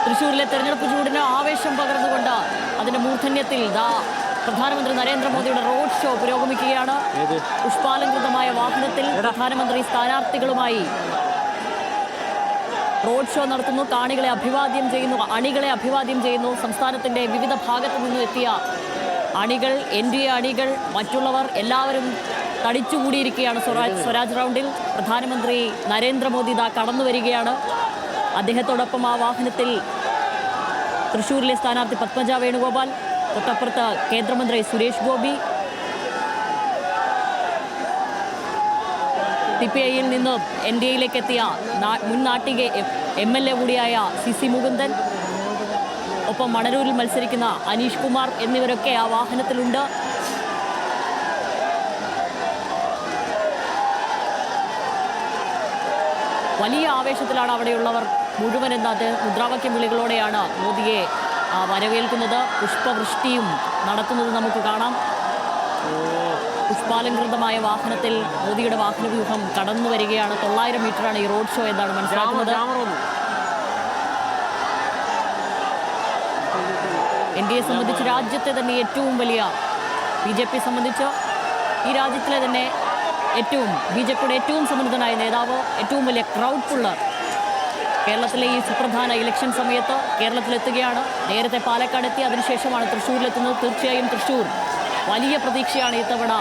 തൃശ്ശൂരിലെ തെരഞ്ഞെടുപ്പ് ചൂടിന് ആവേശം പകർന്നുകൊണ്ട് അതിന്റെ മൂർധന്യത്തിൽ പ്രധാനമന്ത്രി നരേന്ദ്രമോദിയുടെ റോഡ് ഷോ പുരോഗമിക്കുകയാണ്. പുഷ്പാലങ്കൃതമായ വാഹനത്തിൽ പ്രധാനമന്ത്രി സ്ഥാനാർത്ഥികളുമായി റോഡ് ഷോ നടത്തുന്നു. കാണികളെ അഭിവാദ്യം ചെയ്യുന്നു, അണികളെ അഭിവാദ്യം ചെയ്യുന്നു. സംസ്ഥാനത്തിന്റെ വിവിധ ഭാഗത്തു നിന്നും എത്തിയ അണികൾ, NDA അണികൾ, മറ്റുള്ളവർ എല്ലാവരും തടിച്ചുകൂടിയിരിക്കുകയാണ് സ്വരാജ് റൗണ്ടിൽ. പ്രധാനമന്ത്രി നരേന്ദ്രമോദി കടന്നു വരികയാണ്. അദ്ദേഹത്തോടൊപ്പം ആ വാഹനത്തിൽ തൃശ്ശൂരിലെ സ്ഥാനാർത്ഥി പത്മജ വേണുഗോപാൽ, തൊട്ടപ്പുറത്ത് കേന്ദ്രമന്ത്രി സുരേഷ് ഗോപി, CPI-യിൽ നിന്ന് NDA-യിലേക്ക് എത്തിയ മുൻ നാട്ടിക MLA കൂടിയായ CC മുകുന്ദൻ, ഒപ്പം മണരൂരിൽ മത്സരിക്കുന്ന അനീഷ് കുമാർ എന്നിവരൊക്കെ ആ വാഹനത്തിലുണ്ട്. വലിയ ആവേശത്തിലാണ് അവിടെയുള്ളവർ മുഴുവൻ എന്ന മുദ്രാവാക്യം വിളികളോടെയാണ് മോദിയെ വരവേൽക്കുന്നത്. പുഷ്പവൃഷ്ടിയും നടത്തുന്നത് നമുക്ക് കാണാം. പുഷ്പാലങ്കൃതമായ വാഹനത്തിൽ മോദിയുടെ വാഹനവ്യൂഹം കടന്നു വരികയാണ്. 900 മീറ്ററാണ് ഈ റോഡ് ഷോ എന്നാണ് മനസ്സിലാക്കുന്നത്. NDA സംബന്ധിച്ച് രാജ്യത്തെ തന്നെ ഏറ്റവും വലിയ, BJP സംബന്ധിച്ച് ഈ രാജ്യത്തിലെ തന്നെ BJPയുടെ ഏറ്റവും സമ്മർദ്ദനായ നേതാവ്, ഏറ്റവും വലിയ ക്രൗഡ് പുള്ളർ കേരളത്തിലെ ഈ സുപ്രധാന ഇലക്ഷൻ സമയത്ത് കേരളത്തിലെത്തുകയാണ്. നേരത്തെ പാലക്കാട് എത്തി, അതിനുശേഷമാണ് തൃശ്ശൂരിലെത്തുന്നത്. തീർച്ചയായും തൃശ്ശൂർ വലിയ പ്രതീക്ഷയാണ് ഇത്തവണ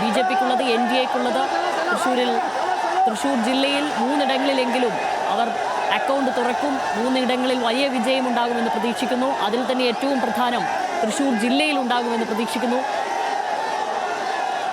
BJPക്കുള്ളത്, NDAക്കുള്ളത്. തൃശ്ശൂർ ജില്ലയിൽ 3 ഇടങ്ങളിലെങ്കിലും അവർ അക്കൗണ്ട് തുറക്കും. 3 ഇടങ്ങളിൽ വലിയ വിജയമുണ്ടാകുമെന്ന് പ്രതീക്ഷിക്കുന്നു. അതിൽ തന്നെ ഏറ്റവും പ്രധാനം തൃശ്ശൂർ ജില്ലയിൽ ഉണ്ടാകുമെന്ന് പ്രതീക്ഷിക്കുന്നു.